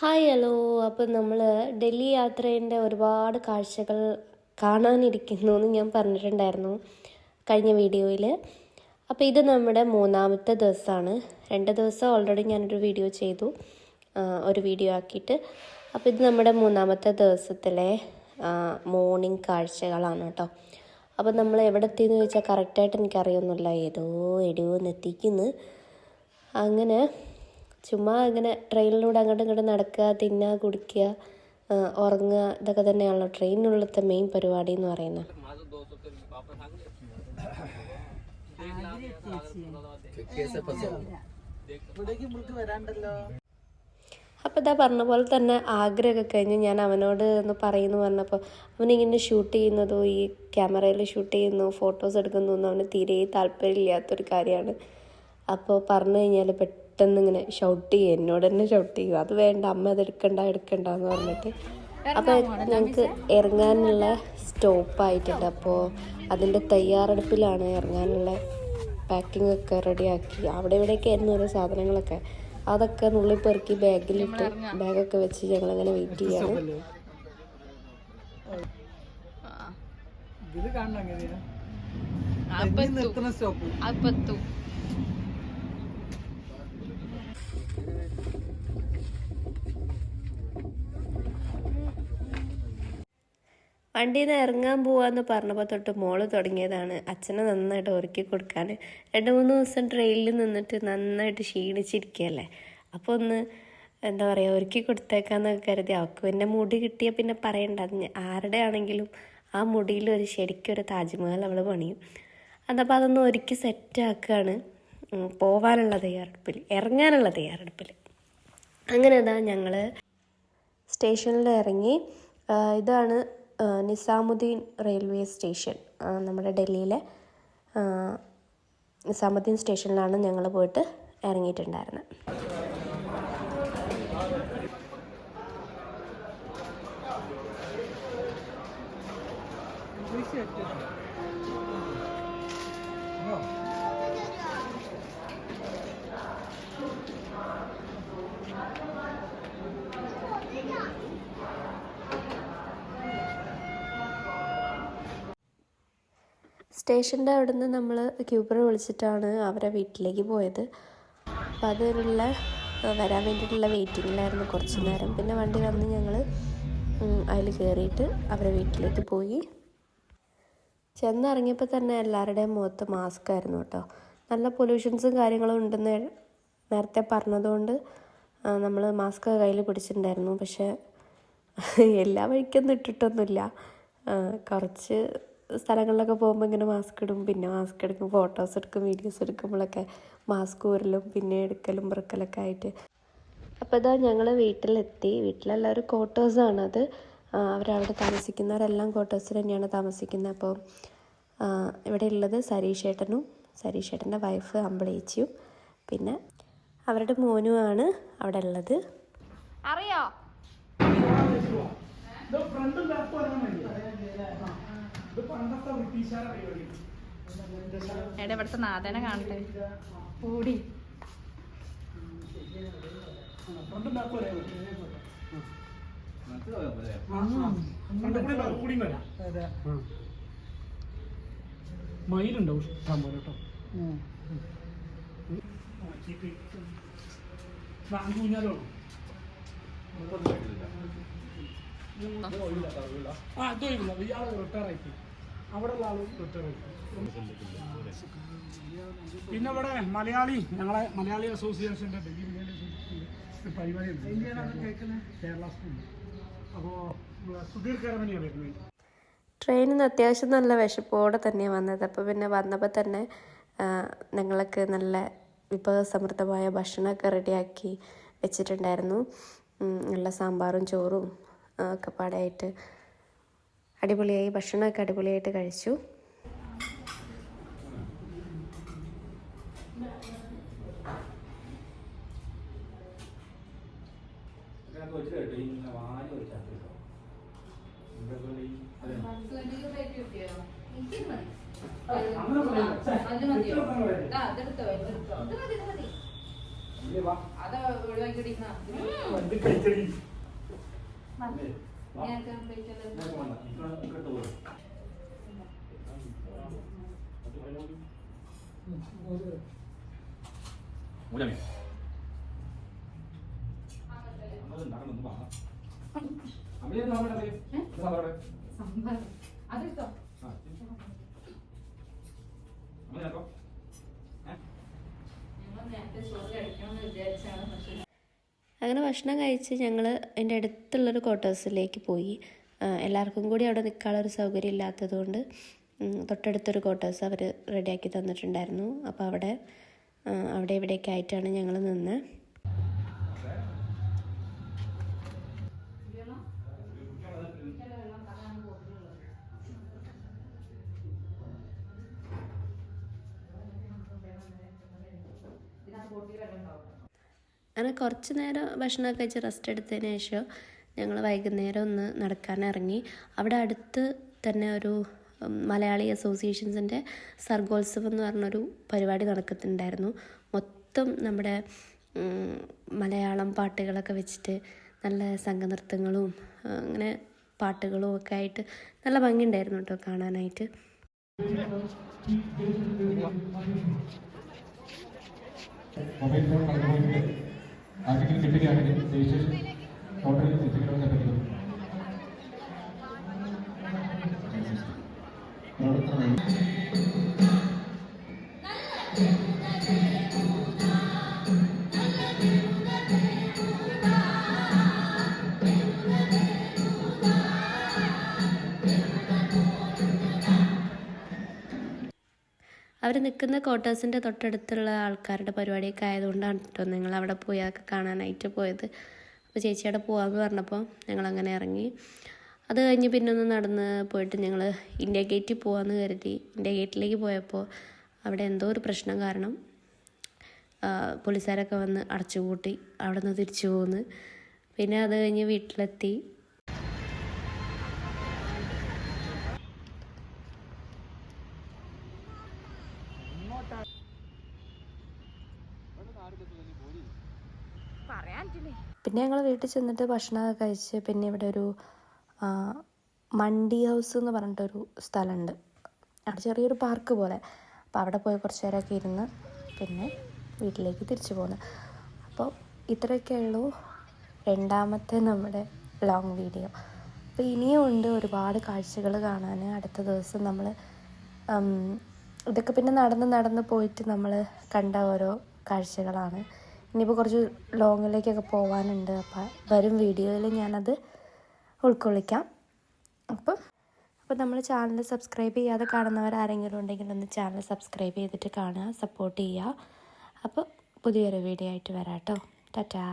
Hi hello. അപ്പം നമ്മൾ ഡൽഹി യാത്രേൻ്റെ ഒരുപാട് കാഴ്ചകൾ കാണാനിരിക്കുന്നു എന്ന് ഞാൻ പറഞ്ഞിട്ടുണ്ടായിരുന്നു കഴിഞ്ഞ വീഡിയോയിൽ. അപ്പോൾ ഇത് നമ്മുടെ മൂന്നാമത്തെ ദിവസമാണ്. 2 ദിവസം ഓൾറെഡി ഞാനൊരു വീഡിയോ ചെയ്തു, ഒരു വീഡിയോ ആക്കിയിട്ട്. അപ്പോൾ ഇത് നമ്മുടെ മൂന്നാമത്തെ ദിവസത്തിലെ മോർണിംഗ് കാഴ്ചകളാണ് കേട്ടോ. അപ്പോൾ നമ്മൾ എവിടെ എത്തിയെന്ന് ചോദിച്ചാൽ കറക്റ്റായിട്ട് എനിക്കറിയൊന്നുമില്ല, ഏതോ എത്തിക്കുന്നു. അങ്ങനെ ചുമ്മാ ഇങ്ങനെ ട്രെയിനിലൂടെ അങ്ങോട്ടും ഇങ്ങോട്ടും നടക്കുക, തിന്നുക, കുടിക്കുക, ഉറങ്ങുക, ഇതൊക്കെ തന്നെയാണല്ലോ ട്രെയിനിനുള്ളത്തെ മെയിൻ പരിപാടി എന്ന് പറയുന്നത്. അപ്പോൾ ഇതാ പറഞ്ഞ പോലെ തന്നെ ആഗ്രഹമൊക്കെ കഴിഞ്ഞ് ഞാൻ അവനോട് ഒന്ന് പറയുന്നു പറഞ്ഞപ്പോൾ അവനിങ്ങനെ ഷൂട്ട് ചെയ്യുന്നതോ ഈ ക്യാമറയിൽ ഷൂട്ട് ചെയ്യുന്നു, ഫോട്ടോസ് എടുക്കുന്നു ഒന്നും അവന് തീരെ താല്പര്യമില്ലാത്തൊരു കാര്യമാണ്. അപ്പോൾ പറഞ്ഞു കഴിഞ്ഞാൽ പെട്ടെന്ന് ഇങ്ങനെ ഷൗട്ട് ചെയ്യും, എന്നോട് തന്നെ ഷൗട്ട് ചെയ്യും, അത് വേണ്ട അമ്മ അത് എടുക്കണ്ട എന്ന് പറഞ്ഞിട്ട്. അപ്പോൾ ഞങ്ങൾക്ക് ഇറങ്ങാനുള്ള സ്റ്റോപ്പായിട്ടുണ്ട്. അപ്പോൾ അതിൻ്റെ തയ്യാറെടുപ്പിലാണ്. ഇറങ്ങാനുള്ള പാക്കിംഗ് ഒക്കെ റെഡിയാക്കി അവിടെ ഇവിടെയൊക്കെ ആയിരുന്നു ഓരോ സാധനങ്ങളൊക്കെ, അതൊക്കെ നുള്ളി പെറുക്കി ബാഗിലിട്ട് ബാഗൊക്കെ വെച്ച് ഞങ്ങളങ്ങനെ വെയിറ്റ് ചെയ്യാണ്. വണ്ടിയിൽ നിന്ന് ഇറങ്ങാൻ പോവാന്ന് പറഞ്ഞപ്പോൾ തൊട്ട് മോള് തുടങ്ങിയതാണ് അച്ഛനെ നന്നായിട്ട് ഒരുക്കി കൊടുക്കാൻ. 2-3 ദിവസം ട്രെയിനിൽ നിന്നിട്ട് നന്നായിട്ട് ക്ഷീണിച്ചിരിക്കുകയല്ലേ. അപ്പോൾ ഒന്ന് എന്താ പറയുക, ഒരുക്കി കൊടുത്തേക്കാന്നൊക്കെ കരുതി. അവൾക്ക് പിന്നെ മുടി കിട്ടിയ പിന്നെ പറയണ്ട, ആരുടെ ആണെങ്കിലും ആ മുടിയിൽ ശരിക്കൊരു താജ്മഹൽ അവൾ പണിയും. അതപ്പോൾ അതൊന്ന് ഒരുക്കി സെറ്റാക്കുകയാണ് പോവാനുള്ള തയ്യാറെടുപ്പിൽ, ഇറങ്ങാനുള്ള തയ്യാറെടുപ്പിൽ. അങ്ങനെ അതാ ഞങ്ങൾ സ്റ്റേഷനിൽ ഇറങ്ങി. ഇതാണ് നിസാമുദ്ദീൻ റെയിൽവേ സ്റ്റേഷൻ. നമ്മുടെ ഡൽഹിയിലെ നിസാമുദ്ദീൻ സ്റ്റേഷനിലാണ് ഞങ്ങൾ പോയിട്ട് ഇറങ്ങിയിട്ടുണ്ടായിരുന്നത്. സ്റ്റേഷൻ്റെ അവിടെ നിന്ന് നമ്മൾ ക്യൂബർ വിളിച്ചിട്ടാണ് അവരെ വീട്ടിലേക്ക് പോയത്. അപ്പം അതിനുള്ള വരാൻ വേണ്ടിയിട്ടുള്ള വെയിറ്റിങ്ങിലായിരുന്നു കുറച്ച് നേരം. പിന്നെ വണ്ടി വന്ന് ഞങ്ങൾ അതിൽ കയറിയിട്ട് അവരെ വീട്ടിലേക്ക് പോയി. ചെന്നിറങ്ങിയപ്പോൾ തന്നെ എല്ലാവരുടെയും മുഖത്ത് മാസ്ക് ആയിരുന്നു കേട്ടോ. നല്ല പൊല്യൂഷൻസും കാര്യങ്ങളും ഉണ്ടെന്ന് നേരത്തെ പറഞ്ഞതുകൊണ്ട് നമ്മൾ മാസ്ക് കയ്യിൽ പിടിച്ചിട്ടുണ്ടായിരുന്നു. പക്ഷേ എല്ലാ വഴിക്കൊന്നും ഇട്ടിട്ടൊന്നുമില്ല. കുറച്ച് സ്ഥലങ്ങളിലൊക്കെ പോകുമ്പോൾ ഇങ്ങനെ മാസ്ക് ഇടും, പിന്നെ മാസ്ക് എടുക്കും, ഫോട്ടോസ് എടുക്കും, വീഡിയോസ് എടുക്കുമ്പോഴൊക്കെ മാസ്ക് ഊരലും പിന്നെ എടുക്കലും പെറുക്കലൊക്കെ ആയിട്ട്. അപ്പോൾ ഇതാ ഞങ്ങൾ വീട്ടിലെത്തി. വീട്ടിലെല്ലാവരും ക്വാർട്ടേഴ്സാണത്. അവരവിടെ താമസിക്കുന്നവരെല്ലാം ക്വാർട്ടേഴ്സിൽ തന്നെയാണ് താമസിക്കുന്നത്. അപ്പോൾ ഇവിടെ ഉള്ളത് സരീഷേട്ടനും സരീഷേട്ടൻ്റെ വൈഫ് അമ്പളേച്ചിയും പിന്നെ അവരുടെ മോനുമാണ് അവിടെ ഉള്ളത്. അറിയോ എടെ ഇവിടുത്തെ നാഥനെ കാണട്ടെ കൂടി. മയിലുണ്ടോ ഇഷ്ടം പോലെ കേട്ടോ. ഊഞ്ഞാലോ ഇയാള് റിട്ടയറായി, അവിടെ ഉള്ള ആളും റിട്ടയറായി. പിന്നെ ഇവിടെ ഞങ്ങളെ മലയാളി അസോസിയേഷൻ്റെ പരിപാടിയുണ്ട്, കേരള സ്കൂൾ. അപ്പോൾ സുധീർ കരമനിയാണ് വരുന്നത്. ട്രെയിനിൽ നിന്ന് അത്യാവശ്യം നല്ല വിശപ്പോടെ തന്നെയാണ് വന്നത്. അപ്പോൾ പിന്നെ വന്നപ്പോൾ തന്നെ ഞങ്ങൾക്ക് നല്ല വിഭവസമൃദ്ധമായ ഭക്ഷണമൊക്കെ റെഡിയാക്കി വെച്ചിട്ടുണ്ടായിരുന്നു. നല്ല സാമ്പാറും ചോറും ഒക്കെ പാടായിട്ട് അടിപൊളിയായി, ഭക്ഷണമൊക്കെ അടിപൊളിയായിട്ട് കഴിച്ചു. അത് ഒഴിവാക്കിയിടിക്കുന്ന വണ്ടി കഴിച്ചടി മൂലമേ അതെടുത്തോ നേരത്തെ ചോറ് കഴിക്കണമെന്ന് വിചാരിച്ചാണ് പക്ഷേ അങ്ങനെ ഭക്ഷണം കഴിച്ച് ഞങ്ങൾ എൻ്റെ അടുത്തുള്ളൊരു ക്വാർട്ടേഴ്സിലേക്ക് പോയി. എല്ലാവർക്കും കൂടി അവിടെ നിൽക്കാനുള്ളൊരു സൗകര്യം ഇല്ലാത്തതുകൊണ്ട് തൊട്ടടുത്തൊരു ക്വാർട്ടേഴ്സ് അവർ റെഡിയാക്കി തന്നിട്ടുണ്ടായിരുന്നു. അപ്പോൾ അവിടെ ഇവിടെയൊക്കെ ആയിട്ടാണ് ഞങ്ങൾ നിന്ന്. അങ്ങനെ കുറച്ച് നേരം ഭക്ഷണമൊക്കെ കഴിച്ച് റെസ്റ്റ് എടുത്തതിന് ശേഷം ഞങ്ങൾ വൈകുന്നേരം ഒന്ന് നടക്കാൻ ഇറങ്ങി. അവിടെ അടുത്ത് തന്നെ ഒരു മലയാളി അസോസിയേഷൻസിൻ്റെ സർഗോത്സവം എന്ന് പറഞ്ഞൊരു പരിപാടി നടക്കുന്നുണ്ടായിരുന്നു. മൊത്തം നമ്മുടെ മലയാളം പാട്ടുകളൊക്കെ വെച്ചിട്ട് നല്ല സംഘനൃത്തങ്ങളും അങ്ങനെ പാട്ടുകളും ഒക്കെ ആയിട്ട് നല്ല ഭംഗിയുണ്ടായിരുന്നു കേട്ടോ കാണാനായിട്ട്. മൊബൈൽ ഫോൺ കണ്ടുപോയിട്ട് ആർക്കെങ്കിലും കിട്ടുകയാണെങ്കിൽ രജിസ്ട്രേഷൻ ഹോട്ടലിൽ എത്തിക്കണമെന്ന് പറ്റുന്നു. അവർ നിൽക്കുന്ന ക്വാർട്ടേഴ്സിൻ്റെ തൊട്ടടുത്തുള്ള ആൾക്കാരുടെ പരിപാടിയൊക്കെ ആയതുകൊണ്ടാണ് കേട്ടോ ഞങ്ങൾ അവിടെ പോയി അതൊക്കെ കാണാനായിട്ട് പോയത്. അപ്പോൾ ചേച്ചി അവിടെ പോകാമെന്ന് പറഞ്ഞപ്പോൾ ഞങ്ങളങ്ങനെ ഇറങ്ങി. അത് കഴിഞ്ഞ് പിന്നെ ഒന്ന് നടന്ന് പോയിട്ട് ഞങ്ങൾ ഇന്ത്യ ഗേറ്റിൽ പോകാമെന്ന് കരുതി. ഇന്ത്യ ഗേറ്റിലേക്ക് പോയപ്പോൾ അവിടെ എന്തോ ഒരു പ്രശ്നം കാരണം പോലീസുകാരൊക്കെ വന്ന് അടച്ചുപൂട്ടി. അവിടെ നിന്ന് തിരിച്ചു പോന്ന്. പിന്നെ അത് കഴിഞ്ഞ് വീട്ടിലെത്തി. പിന്നെ ഞങ്ങൾ വീട്ടിൽ ചെന്നിട്ട് ഭക്ഷണമൊക്കെ കഴിച്ച് പിന്നെ ഇവിടെ ഒരു മണ്ടി ഹൗസ് എന്ന് പറഞ്ഞിട്ടൊരു സ്ഥലമുണ്ട്. അവിടെ ചെറിയൊരു പാർക്ക് പോലെ. അപ്പോൾ അവിടെ പോയി കുറച്ച് നേരമൊക്കെ ഇരുന്ന് പിന്നെ വീട്ടിലേക്ക് തിരിച്ചു പോന്നു. അപ്പോൾ ഇത്രയൊക്കെ ഉള്ളൂ രണ്ടാമത്തെ നമ്മുടെ ലോങ് വീഡിയോ. അപ്പോൾ ഇനിയും ഉണ്ട് ഒരുപാട് കാഴ്ചകൾ കാണാൻ. അടുത്ത ദിവസം നമ്മൾ ഇതൊക്കെ പിന്നെ നടന്ന് പോയിട്ട് നമ്മൾ കണ്ട ഓരോ കാഴ്ചകളാണ്. ഇനിയിപ്പോൾ കുറച്ച് ലോങ്ങിലേക്കൊക്കെ പോകാനുണ്ട്. അപ്പോൾ വരും വീഡിയോയിൽ ഞാനത് ഉൾക്കൊള്ളിക്കാം. അപ്പോൾ നമ്മൾ ചാനൽ സബ്സ്ക്രൈബ് ചെയ്യാതെ കാണുന്നവർ ആരെങ്കിലും ഉണ്ടെങ്കിൽ ഒന്ന് ചാനൽ സബ്സ്ക്രൈബ് ചെയ്തിട്ട് കാണുക, സപ്പോർട്ട് ചെയ്യുക. അപ്പോൾ പുതിയൊരു വീഡിയോ ആയിട്ട് വരാം കേട്ടോ. ടാറ്റാ.